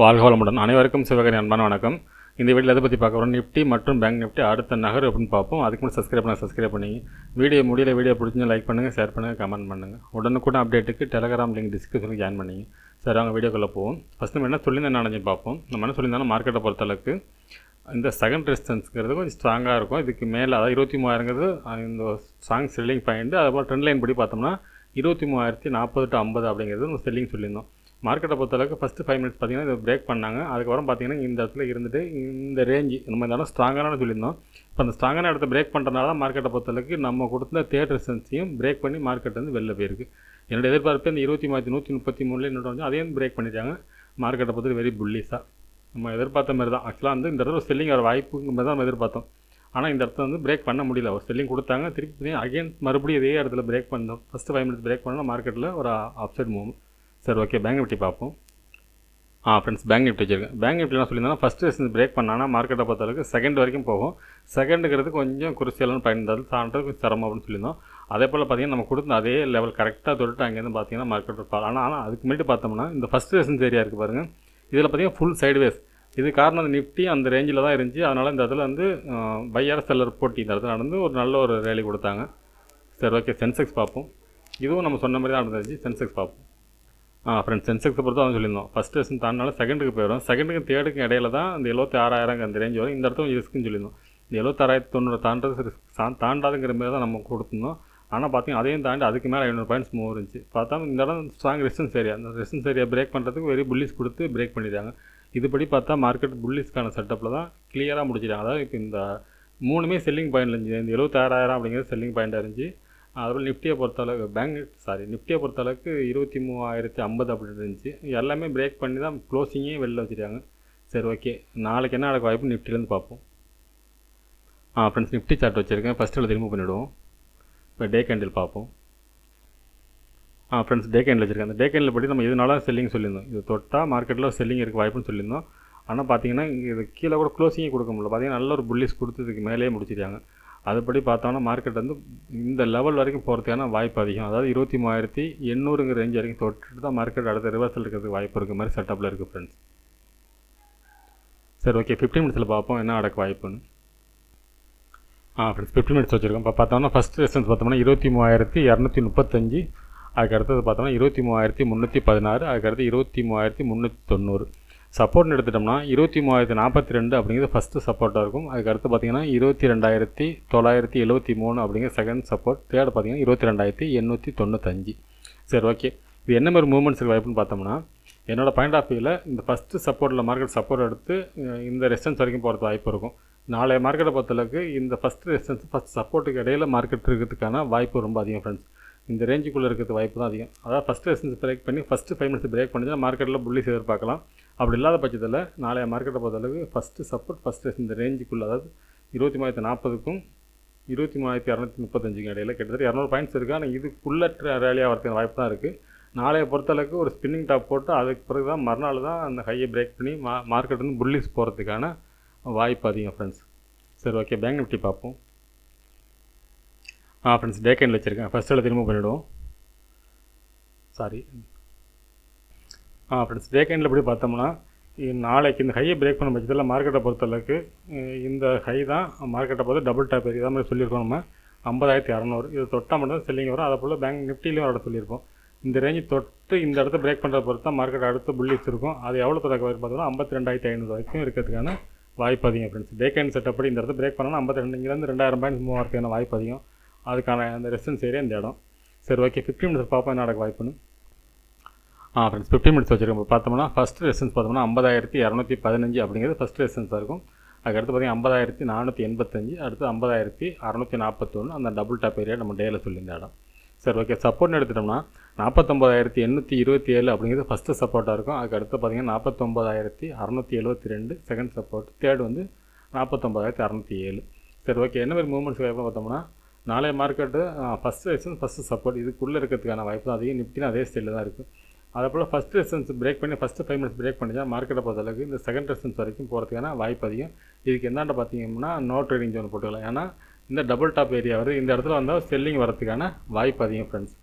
வாழ்க வளமுடன். அனைவருக்கும் சிவகரி அன்பான வணக்கம். இந்த வீடியோவில் எதை பற்றி பார்க்க போகிறோம், நிஃப்டி மற்றும் பேங்க் நிஃப்டி அடுத்த நகர் அப்படின்னு பார்ப்போம். அதுக்கு முன்னாடி சப்ஸ்கிரைப் பண்ணிங்க. வீடியோ பிடிச்சி லைக் பண்ணுங்கள், ஷேர் பண்ணுங்கள், கமெண்ட் பண்ணுங்கள். உடனுக்குடன் அப்டேட்டுக்கு டெலகிராம் லிங்க் டிஸ்கிரிப்ஷனுக்கு ஜாயின் பண்ணிங்க. சரி, அவங்க வீடியோக்குள்ளே போவோம். ஃபஸ்ட்டு நம்ம என்ன சொல்லியிருந்தேன் நினச்சி பார்ப்போம். நம்ம என்ன சொல்லியிருந்தோம்னா, மார்க்கெட்டை பொறுத்தளவுக்கு இந்த செகண்ட் ரெசிஸ்டன்ஸுங்கிறது கொஞ்சம் ஸ்ட்ராங்காக இருக்கும். இதுக்கு மேலே அதாவது 23,000ங்கிறது இந்த ஸ்ட்ராங் செல்லிங் பாயிண்ட். அதுபோல் ட்ரெண்ட் லைன் படி பார்த்தோம்னா 23,040 to 50 அப்படிங்கிறது நம்ம செல்லிங் சொல்லியிருந்தோம். மார்க்கெட்டை பொறுத்தளவுக்கு ஃபஸ்ட்டு 5 மினிட்ஸ் பார்த்திங்கன்னா இதை பிரேக் பண்ணாங்க. அதுக்கப்புறம் பார்த்திங்கன்னா இந்த இடத்துல இருந்துட்டு இந்த ரேஞ்சு நம்ம இருந்தாலும் ஸ்ட்ராங்கான சொல்லியிருந்தோம். இப்போ அந்த ஸ்ட்ராங்கான இடத்த பிரேக் பண்ணுறதுனால தான் மார்க்கெட்டை பொறுத்தளவுக்கு நம்ம கொடுத்த தேர்ட் ரெசிஸ்டன்ஸையும் பிரேக் பண்ணி மார்க்கெட் வந்து வெளில போயிருக்கு. என்னோடய எதிர்பார்ப்பு இந்த 23,133 இன்னொரு அதையும் பிரேக் பண்ணிட்டாங்க. மார்க்கெட்டை பொறுத்து வெரி புல்லிஸாக நம்ம எதிர்பார்த்த மாதிரி தான். ஆக்சுவலாக வந்து இந்த இடத்துல செல்லிங் வர வாய்ப்புங்க மாதிரி தான் நம்ம எதிர்பார்த்தோம். ஆனால் இந்த இடத்துல வந்து பிரேக் பண்ண முடியல. ஒரு செல்லிங் கொடுத்தாங்க, திருப்பி அகைன் மறுபடியும் இதே இடத்துல பிரேக் பண்ணோம். ஃபஸ்ட்டு 5 மினிட்ஸ் பிரேக் பண்ணால் மார்க்கெட்டில் ஒரு அப்சைட் மூவ். சரி, ஓகே, பேங்க் நிஃப்டி பார்ப்போம். ஃப்ரெண்ட்ஸ், பேங்க் நிஃப்டி வச்சுருக்கேன். பேங்க் நிஃப்டி என்ன சொல்லியிருந்தோம்னா, ஃபஸ்ட்டு ரெசிஸ்டன்ஸ் பிரேக் பண்ணால் மார்க்கெட்டை பொறுத்தளவுக்கு செகண்ட் வரைக்கும் போகும். செகண்டுங்கிறது கொஞ்சம் குருசியலான பயன்றது தாண்டது கொஞ்சம் சிரமம் அப்படின்னு சொல்லியிருந்தோம். அதே போல் பார்த்திங்கன்னா நம்ம கொடுத்த அதே லெவல் கரெக்டாக தொட்டு அங்கேருந்து பார்த்திங்கன்னா மார்க்கெட் ஃபால். ஆனால் அதுக்கு முன்னாடி பார்த்தோம்னா இந்த ஃபஸ்ட்டு ரெசிஸ்டன்ஸ் ஏரியா இருக்குது பாருங்கள், இதில் பார்த்திங்கன்னா ஃபுல் சைடுவேஸ். இது காரணம் அந்த நிஃப்டி அந்த ரேஞ்சில் தான் இருந்துச்சு. அதனால் இந்த இடத்துல வந்து பையர் செல்லர் போட்டி இந்த இடத்துல நடந்து ஒரு நல்ல ஒரு ரேலி கொடுத்தாங்க. சரி, ஓகே, சென்செக்ஸ் பார்ப்போம். இதுவும் நம்ம சொன்ன மாதிரி தான் நடந்துச்சு. சென்செக்ஸ் பார்ப்போம். ஃப்ரெண்ட்ஸ், சென்செக்ஸை பொறுத்து தான் சொல்லியிருந்தோம். ஃபஸ்ட்டு ரெசிஸ்டன்ஸ் தாண்டினால செகண்டுக்கு போயிடும். செகண்டுக்கும் தேர்டுக்கும் இடையில தான் இந்த 76,000 அந்த ரேஞ்ச் வரும். இந்த இடத்துல ரிஸ்க்குன்னு சொல்லியிருந்தோம். இந்த 76,900 தாண்டது தாண்டாதுங்கிற மாதிரி தான் நம்ம கொடுத்துருந்தோம். ஆனால் பார்த்திங்கன்னா அதையும் தாண்டி அதுக்கு மேலே 500 பாயிண்ட்ஸ் மூவ் இருந்துச்சு. பார்த்தா இந்த இடம் ஸ்ட்ராங் ரெசிஸ்டன்ஸ் ஏரியா. அந்த ரெசிஸ்டன்ஸ் ஏரியா பிரேக் பண்ணுறதுக்கு வெரி புல்லிஸ் கொடுத்து பிரேக் பண்ணிட்டாங்க. இதுபடி பார்த்தா மார்க்கெட் புல்லிஸ்க்கான செட்டப்பில் தான் கிளியராக முடிச்சிட்டாங்க. அதாவது இப்போ இந்த மூணுமே செல்லிங் பாயிண்ட் இருந்துச்சு. இந்த 76,000 அப்படிங்கிறது செல்லிங் பாயிண்ட்டாக இருந்துச்சு. அதுபோல் நிஃப்டியை பொறுத்தளவுக்கு நிஃப்டியை பொறுத்தளவுக்கு 23,050 அப்படின்னு இருந்துச்சு. எல்லாமே பிரேக் பண்ணி தான் க்ளோசிங்கே வெளில வச்சுட்டாங்க. சரி, ஓகே, நாளைக்கு என்ன நடக்க வாய்ப்பு நிஃப்டிலேருந்து பார்ப்போம். ஃப்ரெண்ட்ஸ், நிஃப்டி சார்ட் வச்சுருக்கேன். ஃபஸ்ட்டில் ரிமூவ் பண்ணிவிடுவோம். இப்போ டே கேண்டில் பார்ப்போம். ஃப்ரெண்ட்ஸ், டே கேண்டில் வச்சுருக்கேன். அந்த டே கேண்டில் படி நம்ம இதனால செல்லிங் சொல்லியிருந்தோம். இது தொட்டால் மார்க்கெட்டில் செல்லிங் இருக்க வாய்ப்புன்னு சொல்லியிருந்தோம். ஆனால் பார்த்தீங்கன்னா இங்கே இது கீழே கூட க்ளோசிங்கே கொடுக்க முடியல. பார்த்தீங்கன்னா நல்ல ஒரு புல்லிஸ் கொடுத்து இதுக்கு மேலேயே முடிச்சிட்டாங்க. அதுபடி பார்த்தோன்னா மார்க்கெட் வந்து இந்த லெவல் வரைக்கும் போகிறதுக்கான வாய்ப்பு அதிகம். அதாவது 23,800 ரேஞ்ச் வரைக்கும் தொட்டுட்டு தான் மார்க்கெட் அடுத்த ரிவர்சல் இருக்கிறதுக்கு வாய்ப்பு இருக்குது மாதிரி செட்டப்பில் இருக்குது ஃப்ரெண்ட்ஸ். சரி, ஓகே, 15 மினிட்ஸில் பார்ப்போம் என்ன நடக்க வாய்ப்புன்னு. ஃப்ரெண்ட்ஸ், 15 மினிட்ஸ் வச்சுருக்கோம். இப்போ பார்த்தோம்னா ஃபஸ்ட் ரெசிஸ்டன்ஸ் பார்த்தோம்னா 23,235. அதுக்கு அடுத்தது பார்த்தோம்னா 23,316. அதுக்கடுத்து 23,390. சப்போர்ட்னு எடுத்துட்டோம்னா 23,042 அப்படிங்கிறது ஃபஸ்ட்டு சப்போர்ட்டாக இருக்கும். அதுக்கடுத்து பார்த்திங்கன்னா 22,973 அப்படிங்கிற செகண்ட் சப்போர்ட். தேர்ட் பார்த்திங்கன்னா 22,895. சரி, ஓகே, இது என்ன மாதிரி மூவ்மெண்ட்ஸுக்கு வாய்ப்புன்னு பார்த்தோம்னா, என்னோடய பாயிண்ட் ஆஃப் வியூவில் இந்த ஃபஸ்ட்டு சப்போர்ட்டில் மார்க்கெட் சப்போர்ட் எடுத்து இந்த ரெசிஸ்டன்ஸ் வரைக்கும் போகிறது வாய்ப்பு இருக்கும். நாளைய மார்க்கெட்டை பொறுத்தளவுக்கு இந்த ஃபஸ்ட்டு ரெசிஸ்டன்ஸ் ஃபஸ்ட் சப்போர்ட்டுக்கு இடையில் மார்க்கெட் இருக்கிறதுக்கான வாய்ப்பு ரொம்ப அதிகம் ஃப்ரெண்ட்ஸ். இந்த ரேஞ்சுக்குள்ளே இருக்கிறது வாய்ப்பு தான் அதிகம். அதாவது ஃபஸ்ட்டு ரெசிஸ்டன்ஸ் பிரேக் பண்ணி ஃபஸ்ட்டு 5 மினிட்ஸ் பிரேக் பண்ணிச்சுன்னா மார்க்கெட்டில் புல்லிஸ் எதிர்பார்க்கலாம். அப்படி இல்லாத பட்சத்தில் நாளைய மார்க்கெட்டை பொறுத்தளவுக்கு ஃபஸ்ட்டு சப்போர்ட் ஃபஸ்ட்டு இந்த ரேஞ்சுக்குள்ளே, அதாவது 23,040க்கும் 23,235க்கும் இடையில் கிட்டத்தட்ட 200 பாயிண்ட்ஸ் இருக்குது. ஆனால் இதுக்குள்ளே ரேலியாக வரதுக்கு வாய்ப்பு தான் இருக்குது. நாளைய பொறுத்தளவுக்கு ஒரு ஸ்பின்னிங் டாப் போட்டு அதுக்கு பிறகு தான் மறுநாள் தான் அந்த ஹையை பிரேக் பண்ணி மார்க்கெட் வந்து புல்லிஸ் போகிறதுக்கான வாய்ப்பு அதிகம் ஃப்ரெண்ட்ஸ். சரி, ஓகே, பேங்க் நிஃப்டி பார்ப்போம். ஃப்ரெண்ட்ஸ், டே கேண்டில் வச்சுருக்கேன். ஃபஸ்ட்டில் ரிமூவ் பண்ணிவிடுவோம். ஃப்ரெண்ட்ஸ், டே கேண்டில் எப்படி பார்த்தோம்னா நாளைக்கு இந்த ஹையை பிரேக் பண்ண பட்சத்தில் மார்க்கெட்டை பொறுத்தளவுக்கு இந்த ஹை தான் மார்க்கெட்டை பொறுத்து டபுள் டாப் ஏரியா மாதிரி சொல்லியிருக்கோம். நம்ம 50,200 இது தொட்டால் மட்டும் செல்லிங் வரும். அதை போல் பேங்க் நிஃப்டிலையும் வர சொல்லியிருப்போம். இந்த ரேஞ்சு தொட்டு இந்த இடத்த பிரேக் பண்ணுறத பொறுத்து தான் மார்க்கெட் அடுத்து புல்லிஸ் இருக்கும். அது எவ்வளோ தொடக்க வரைக்கும் பார்த்தோம்னா 52,500 வரைக்கும் இருக்கிறதுக்கான வாய்ப்பு அதிகம் ஃப்ரெண்ட்ஸ். டே கேண்ட் செட்டப் படி இந்த இடத்த பிரேக் பண்ணோன்னா 52 2,000 பாயிண்ட்ஸ் மூவ் ஆகிறதுக்கான வாய்ப்பு அதிகம். அதுக்கான அந்த ரெசிஸ்டன்ஸ் ஏரியா இந்த இடம். சரி, ஓகே, 15 மினிட்ஸ் பார்ப்போம் என்ன நடக்க வாய்ப்புன்னு. ஃப்ரெண்ட்ஸ், 15 மினிட்ஸ் வச்சுருக்கோம். இப்போ பார்த்தோம்னா ஃபஸ்ட்டு ரெசிஸ்டன்ஸ் பார்த்தோம்னா 50,215 அப்படிங்கிறது ஃபஸ்ட்டு ரெசிஸ்டன்ஸாக இருக்கும். அதுக்கடுத்து பார்த்திங்கன்னா 50,485. அடுத்து 50,641 அந்த டபுள் டாப் ஏரியா நம்ம டேயில் சொல்லியிருந்த இடம். சரி, ஓகே, சப்போர்ட்னு எடுத்துட்டோம்னா 49,827 அப்படிங்கிறது ஃபஸ்ட்டு சப்போர்ட்டாக இருக்கும். அதுக்கு அடுத்து பார்த்திங்கன்னா 49,672 செகண்ட் சப்போர்ட். தேர்ட் வந்து 49,607. சரி, ஓகே, என்ன மாதிரி மூவ்மெண்ட்ஸ் வாய்ப்பு பார்த்தோம்னா நாளைய market first resistance first support இதுக்குள்ளே இருக்கிறதுக்கான வாய்ப்பு தான் அதிகம். நிஃப்டின்னு அதே ஸ்டைலில் தான் இருக்குது. அதே போல் ஃபஸ்ட்டு ரெசிஸ்டன்ஸ் பிரேக் பண்ணி ஃபஸ்ட்டு 5 மினிட்ஸ் பிரேக் பண்ணிச்சா மார்க்கெட்டை பொறுத்தளவுக்கு இந்த செகண்ட் ரெசிஸ்டன்ஸ் வரைக்கும் போகிறதுக்கான வாய்ப்பு அதிகம். இதுக்கு எந்தாண்ட பார்த்தீங்கன்னா நோ ட்ரேடிங் ஜோன் போட்டுக்கலாம். ஏன்னா இந்த டபுள் டாப் ஏரியா வருது. இந்த இடத்துல வந்தால் செல்லிங் வரதுக்கான வாய்ப்பு அதிகம் ஃப்ரெண்ட்ஸ்.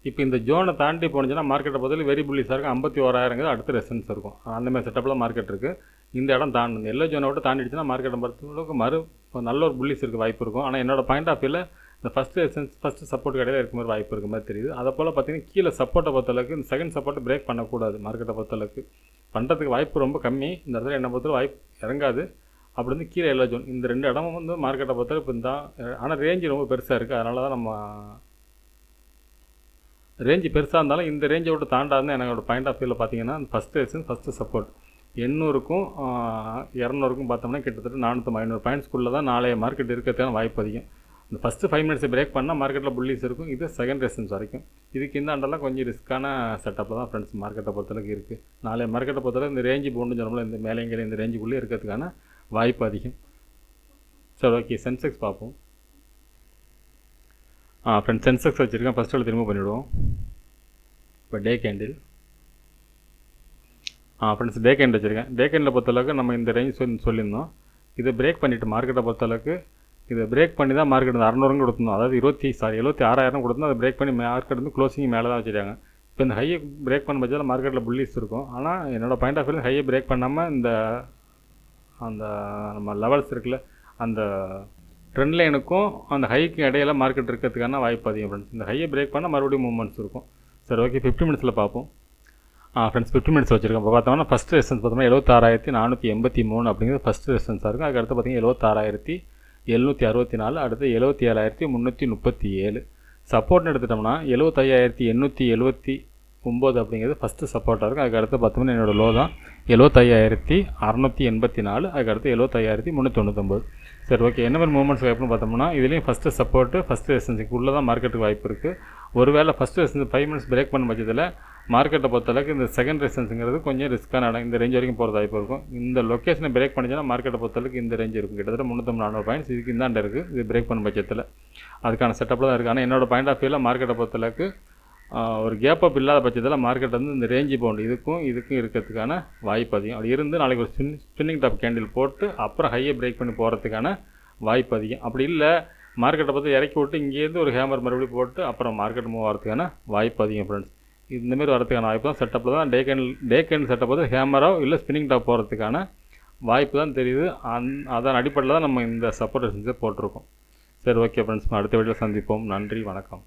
இப்போ இந்த ஜோனை தாண்டி போனுச்சுன்னா மார்க்கெட்டை பொறுத்தவரை வெரி புல்லிஷாக இருக்கும். 51,000 அடுத்த ரெசன்ஸ் இருக்கும். அந்த மாதிரி செட்டப்பில் மார்க்கெட் இருக்குது. இந்த இடம் தாண்டணும், எல்லோ ஜோனை விட்டு தாண்டிடுச்சுன்னா மார்க்கெட்டை பொறுத்தவரைக்கும் நல்ல ஒரு புல்லிஷ் இருக்க வாய்ப்பு இருக்கும். ஆனால் என்னோட பாயிண்ட் ஆஃப் வியூவில் இந்த ஃபஸ்ட்டு சப்போர்ட் கடையில் இருக்க மாதிரி வாய்ப்பு இருக்க மாதிரி தெரியுது. அதை போல் பார்த்தீங்கன்னா கீழே சப்போர்ட்டை பொறுத்தளவுக்கு இந்த செகண்ட் சப்போர்ட்டை பிரேக் பண்ணக்கூடாது. மார்க்கெட்டை பொறுத்தளவுக்கு பண்ணுறதுக்கு வாய்ப்பு ரொம்ப கம்மி. இந்த இடத்துல என்னை பொறுத்தவரை வாய்ப்பு இறங்காது. அப்படி வந்து கீழே எல்லோ ஜோன் இந்த 2 இடமும் வந்து மார்க்கெட்டை பொறுத்தவரை இப்போ தான். ஆனால் ரேஞ்சு ரொம்ப பெருசாக இருக்குது. அதனால தான் நம்ம ரேஞ்சு பெருசாக இருந்தாலும் இந்த ரேஞ்சை விட்டு தாண்டாதுன்னு என்னோட பாயிண்ட் ஆஃப் வியூவில் பார்த்தீங்கன்னா ஃபஸ்ட்டு சப்போர்ட் 800க்கும் 200க்கும் பார்த்தோம்னா கிட்டத்தட்ட 400-500 பாயிண்ட்ஸ்க்குள்ளே தான் நாளைய மார்க்கெட் இருக்கிறதுக்கான வாய்ப்பு அதிகம். இந்த ஃபஸ்ட்டு 5 மினிட்ஸை பிரேக் பண்ணால் மார்க்கெட்டில் புல்லிஸ் இருக்கும். இது செகண்ட் ரெசன்ஸ் வரைக்கும். இதுக்கு இந்த ஆண்டெல்லாம் கொஞ்சம் ரிஸ்க்கான செட்டப்பில் தான் ஃப்ரெண்ட்ஸ் மார்க்கெட்டை பொறுத்தளவுக்கு இருக்குது. நாளைய மார்க்கெட்டை பொறுத்தளவுக்கு இந்த ரேஞ்சு போகணுன்னு சொன்னோம்ல, இந்த மேலேங்கிற இந்த ரேஞ்சுக்குள்ளே இருக்கிறதுக்கான வாய்ப்பு அதிகம். சரி, ஓகே, சென்செக்ஸ் பார்ப்போம். ஃப்ரெண்ட்ஸ் சென்செக்ஸ் வச்சுருக்கேன். ஃபஸ்ட்டு திரும்ப பண்ணிவிடுவோம். இப்போ day candle. Friends day candle வச்சுருக்கேன். டே கேண்டில் பொறுத்தளவுக்கு நம்ம இந்த ரேஞ்ச் சொல்லியிருந்தோம். இதை பிரேக் பண்ணிவிட்டு மார்க்கெட்டை பொறுத்தளவுக்கு இதை பிரேக் பண்ணி தான் மார்க்கெட் 600 கொடுத்துருந்தோம். அதாவது 76,000 கொடுத்துருந்தோம். அதை பிரேக் பண்ணி மார்க்கெட் வந்து க்ளோசிங் மேலே தான் வச்சுருக்காங்க. இப்போ இந்த ஹையை பிரேக் பண்ண பட்சத்தில் மார்க்கெட்டில் புல்லிஸ் இருக்கும். ஆனால் என்னோடய பாயிண்ட் ஆஃப் வியூ ஹையை பிரேக் பண்ணாமல் இந்த அந்த நம்ம லெவல்ஸ் இருக்குல்ல, அந்த ட்ரெண்ட் லைனுக்கும் அந்த ஹைக்கு இடையில மார்க்கெட் இருக்கிறதுக்கான வாய்ப்பு அதிகம் ஃப்ரெண்ட்ஸ். இந்த ஹையை பிரேக் பண்ணால் மறுபடியும் மூவ்மெண்ட்ஸ் இருக்கும். சரி, ஓகே, 50 மினிட்ஸில் பார்ப்போம். ஃப்ரெண்ட்ஸ் 50 மினிட்ஸ் வச்சுருக்கோம். இப்போ பார்த்தோம்னா ஃபஸ்ட்டு ரெசன்ஸ் பார்த்தோம்னா 76,483 அப்படிங்கிறது ஃபஸ்ட்டு ரெசன்ஸாக இருக்கும். அதுக்கடுத்து பார்த்தீங்கன்னா 76,764, அடுத்து 77,337. சப்போர்ட்னு எடுத்துட்டோம்னா 75,879 அப்படிங்கிறது ஃபஸ்ட்டு சப்போர்ட்டாக இருக்கும். அதுக்கடுத்து பார்த்தோம்னா என்னோடய லோ தான் 75,684, அதுக்கடுத்து 75,399. சரி, ஓகே, என்ன மாதிரி மூவ்மெண்ட்ஸ் வாய்ப்புன்னு பார்த்தோம்னா இதுலேயும் ஃபஸ்ட்டு சப்போர்ட்டு ஃபஸ்ட்டு ரெசன்ஸுக்கு உள்ளே தான் மார்க்கெட்டுக்கு வாய்ப்பு இருக்குது. ஒருவேளை ஃபஸ்ட்டு ரெசன்ஸ் 5 மினிட்ஸ் பிரேக் பண்ண பட்சத்தில் மார்க்கெட்டை பொறுத்தளவுக்கு இந்த செகண்ட் ரெசன்ஸுங்கிறது கொஞ்சம் ரிஸ்க்கான இடம். இந்த ரேஞ்ச் வரைக்கும் போகிறது வாய்ப்பு இருக்கும். இந்த லொக்கேஷனை பிரேக் பண்ணிச்சுன்னா மார்க்கெட்டை பொறுத்தளவுக்கு இந்த ரேஞ்ச் இருக்கும். கிட்டத்தட்ட 300-400 பாயிண்ட்ஸ் இதுக்கு இந்தாண்ட இருக்குது. இது பிரேக் பண்ண பட்சத்தில் அதுக்கான செட்டப்பில் தான் இருக்குது. ஆனால் என்னோடய பாயிண்ட் ஆஃப் வியூவில் மார்க்கெட்டை பொறுத்தளவுக்கு ஒரு கேப் அப் இல்லாத பட்சத்தில் மார்க்கெட் வந்து இந்த ரேஞ்சு பவுண்டு இதுக்கும் இருக்கிறதுக்கான வாய்ப்பு அதிகம். அப்படி இருந்து நாளைக்கு ஒரு ஸ்பின்னிங் டாப் கேண்டில் போட்டு அப்புறம் ஹையை பிரேக் பண்ணி போகிறதுக்கான வாய்ப்பு அதிகம். அப்படி இல்லை மார்க்கெட்டை பார்த்து இறக்கி விட்டு இங்கேருந்து ஒரு ஹேமர் மறுபடியும் போட்டு அப்புறம் மார்க்கெட் மூவ் ஆகிறதுக்கான வாய்ப்பு அதிகம் ஃப்ரெண்ட்ஸ். இந்தமாரி வரதுக்கான வாய்ப்பு தான் செட்டப்பில் தான் டே கேண்டில் செட்டப் வந்து ஹேமரோ இல்லை ஸ்பின்னிங் டாப் போகிறதுக்கான வாய்ப்பு தான் தெரியுது. அதன் அடிப்படையில் தான் நம்ம இந்த சப்போர்ட் ரெசன்ஸை போட்டிருக்கோம். சரி, ஓகே ஃப்ரெண்ட்ஸ், அடுத்த வீடியோவில் சந்திப்போம். நன்றி, வணக்கம்.